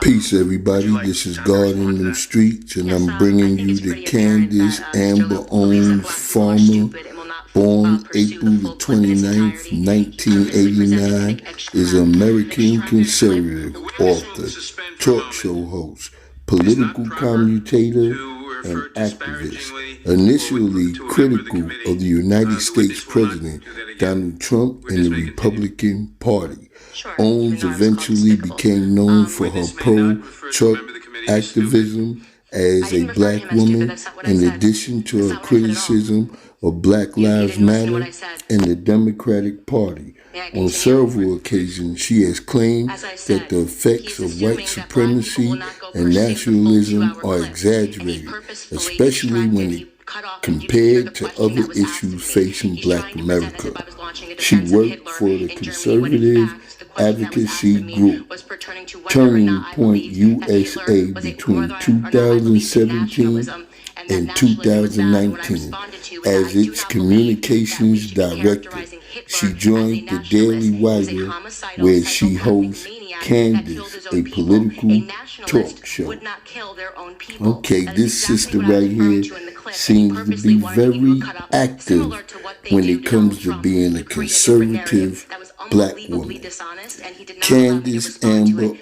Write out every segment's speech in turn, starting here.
Peace, everybody. This is God in them streets, and I'm bringing you the Candace Owen farmer, born April the 29th, 1989, is an American conservative, author, talk show host, political commentator, and activist. Initially critical of the United States President Donald Trump and the Republican Party, Owens eventually became known for her pro-Trump activism as a black woman, in addition to her criticism of Black Lives Matter and the Democratic Party. On several occasions, she has claimed that the effects of white supremacy and nationalism are exaggerated, especially when compared to other issues facing Black America. She worked for the conservative advocacy group Turning Point USA between 2017 and 2019 as its communications director. She joined the Daily Wire, where she hosts Candace, a political talk show. Okay, this sister right here seems to be very active when it comes to being a conservative black woman. Candace Owen,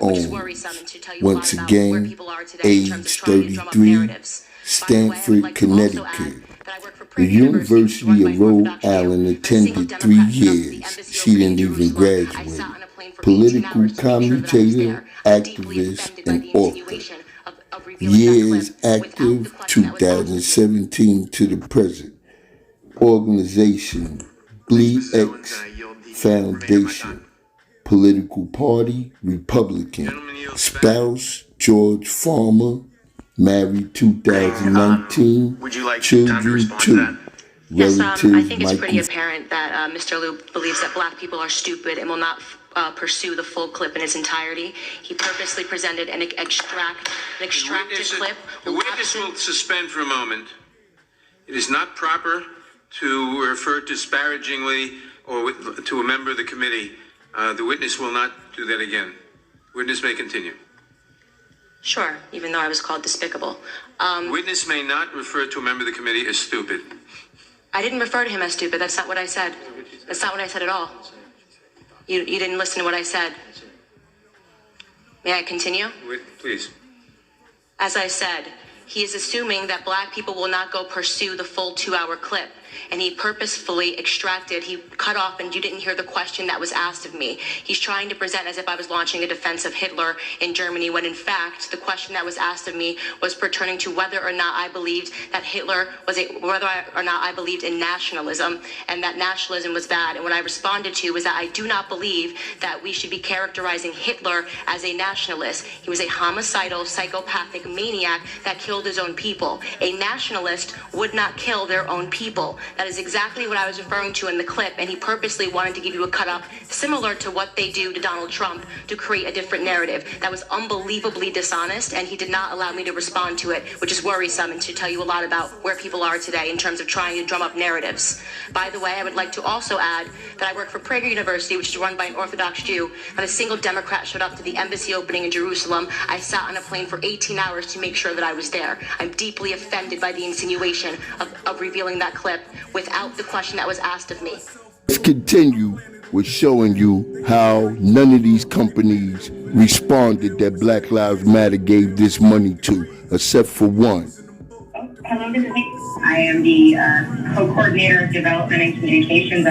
once again, age 33, Stamford, Connecticut. The University of Rhode Island attended 3 years. She didn't even graduate. Political commentator, activist, and author. Years active, 2017 to the present. Organization, BLM Foundation. Political party, Republican. Spouse, George Farmer. Married 2019. Children 2. Yes, I think it's pretty apparent that Mr. Liu believes that black people are stupid and will not pursue the full clip in its entirety. He purposely presented an extracted clip. The witness will suspend for a moment. It is not proper to refer disparagingly or to a member of the committee. The witness will not do that again. Witness may continue. Sure, even though I was called despicable. Witness may not refer to a member of the committee as stupid. I didn't refer to him as stupid. That's not what I said. That's not what I said at all. You didn't listen to what I said. May I continue? Please. As I said, he is assuming that black people will not go pursue the full 2-hour clip. And he purposefully he cut off, and you didn't hear the question that was asked of me. He's trying to present as if I was launching a defense of Hitler in Germany, when in fact, the question that was asked of me was pertaining to whether or not I believed that whether or not I believed in nationalism, and that nationalism was bad. And what I responded to was that I do not believe that we should be characterizing Hitler as a nationalist. He was a homicidal, psychopathic maniac that killed his own people. A nationalist would not kill their own people. That is exactly what I was referring to in the clip, and he purposely wanted to give you a cut-up similar to what they do to Donald Trump to create a different narrative. That was unbelievably dishonest, and he did not allow me to respond to it, which is worrisome and should tell you a lot about where people are today in terms of trying to drum up narratives. By the way, I would like to also add that I work for Prager University, which is run by an Orthodox Jew. Not a single Democrat showed up to the embassy opening in Jerusalem. I sat on a plane for 18 hours to make sure that I was there. I'm deeply offended by the insinuation of revealing that clip without the question that was asked of me. Let's continue with showing you how none of these companies responded that Black Lives Matter gave this money to, except for one. Hello, this is me. I am the co-coordinator of development and communications.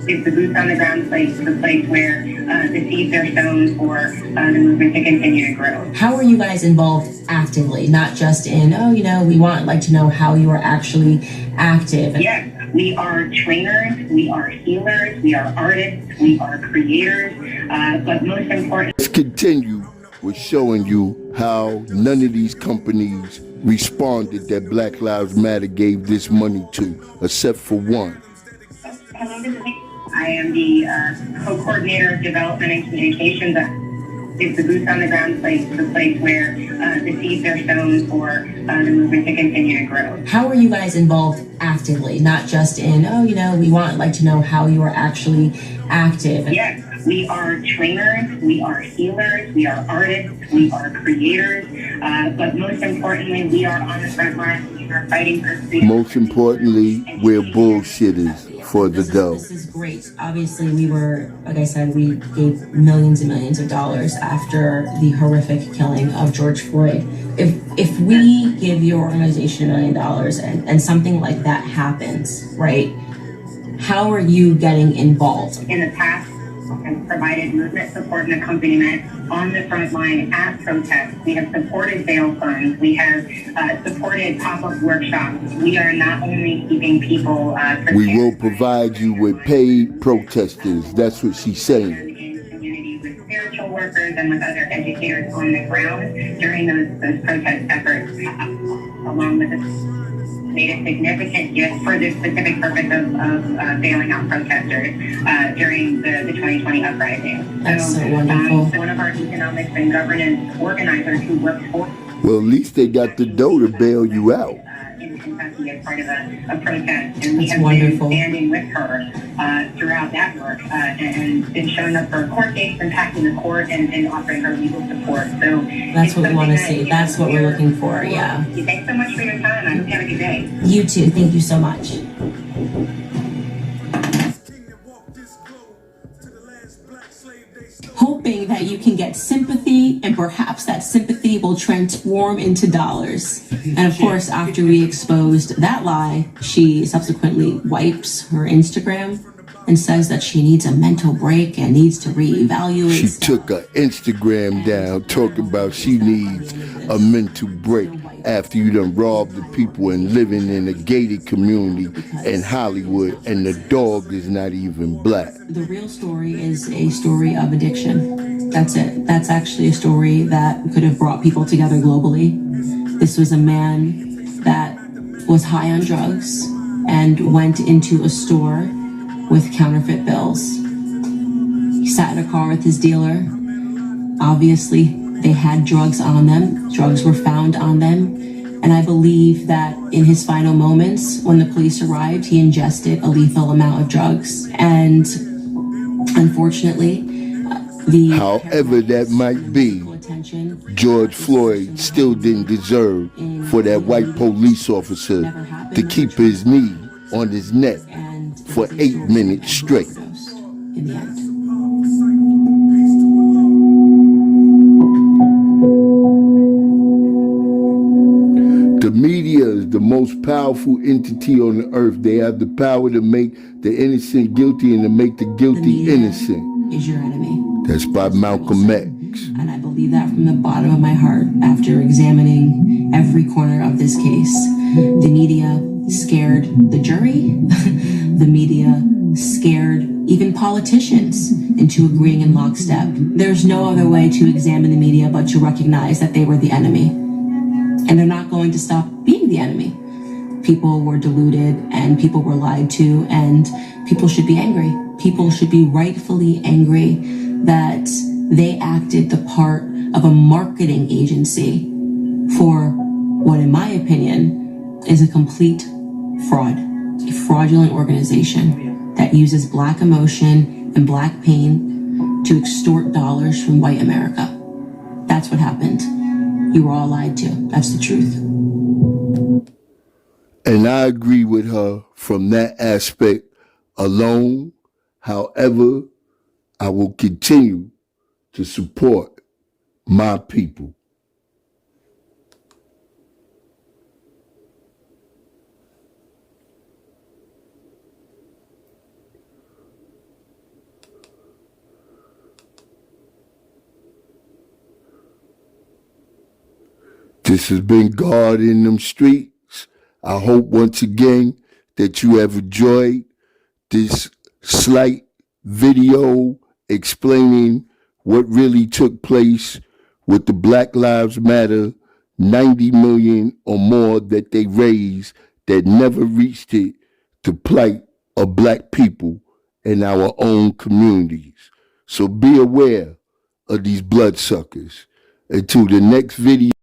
It's the boots on the ground place, the place where the seeds are sown for the movement to continue to grow. How are you guys involved actively, not just in, we want to know how you are actually active? Yes, we are trainers, we are healers, we are artists, we are creators, but most important. Let's continue with showing you how none of these companies responded that Black Lives Matter gave this money to, except for one. Hello, this is me. I am the co-coordinator of development and communications. It's the boots on the ground place, the place where the seeds are sown for the movement to continue to grow. How are you guys involved actively, not just in, we want to know how you are actually active? Yes, We are trainers, we are healers, we are artists, we are creators, but most importantly, we are on the front line. We are fighting for freedom. Most importantly, we're bullshitters for the dough. This is great. Obviously, we were, like I said, we gave millions and millions of dollars after the horrific killing of George Floyd. If we give your organization $1 million and something like that happens, right? How are you getting involved? In the past, have provided movement support and accompaniment on the front line at protests. We have supported bail funds. We have supported pop-up workshops. We are not only keeping people we will provide you with paid protesters. That's what she's saying. In community with spiritual workers and with other educators on the ground during those protest efforts, along with this. Made a significant gift for the specific purpose of bailing out protesters during the 2020 uprising. That's so wonderful. One of our economics and governance organizers who worked for... Well, at least they got the dough to bail you out. In Kentucky as part of a protest. And we That's have wonderful. been standing with her throughout that work and been showing up for court dates and packing the court and offering her legal support. So that's what we want to see. That's what we're looking for, yeah. Thanks so much for your time. I hope you have a good day. You too. Thank you so much. Hoping that you can get sympathy, and perhaps that sympathy will transform into dollars. And of course, after we exposed that lie, she subsequently wipes her Instagram and says that she needs a mental break and needs to reevaluate. She took her Instagram down talking about she needs a mental break after you done robbed the people and living in a gated community in Hollywood, and the dog is not even black. The real story is a story of addiction. That's it. That's actually a story that could have brought people together globally. This was a man that was high on drugs and went into a store with counterfeit bills. He sat in a car with his dealer. Obviously, they had drugs on them. Drugs were found on them. And I believe that in his final moments, when the police arrived, he ingested a lethal amount of drugs. And unfortunately, however that might be, George Floyd still didn't deserve for that white police officer to keep his knee on his neck for 8 minutes straight. In the end. The media is the most powerful entity on the earth. They have the power to make the innocent guilty and to make the guilty innocent. Is your enemy. That's by Malcolm X. And I believe that from the bottom of my heart after examining every corner of this case. The media scared the jury. The media scared even politicians into agreeing in lockstep. There's no other way to examine the media but to recognize that they were the enemy. And they're not going to stop being the enemy. People were deluded and people were lied to, and people should be angry. People should be rightfully angry that they acted the part of a marketing agency for what, in my opinion, is a complete fraud. A fraudulent organization that uses black emotion and black pain to extort dollars from white America. That's what happened. You were all lied to. That's the truth. And I agree with her from that aspect alone. However, I will continue to support my people. This has been God in them streets. I hope once again that you have enjoyed this slight video explaining what really took place with the Black Lives Matter 90 million or more that they raised that never reached it to plight of black people in our own communities. So be aware of these bloodsuckers. Until the next video.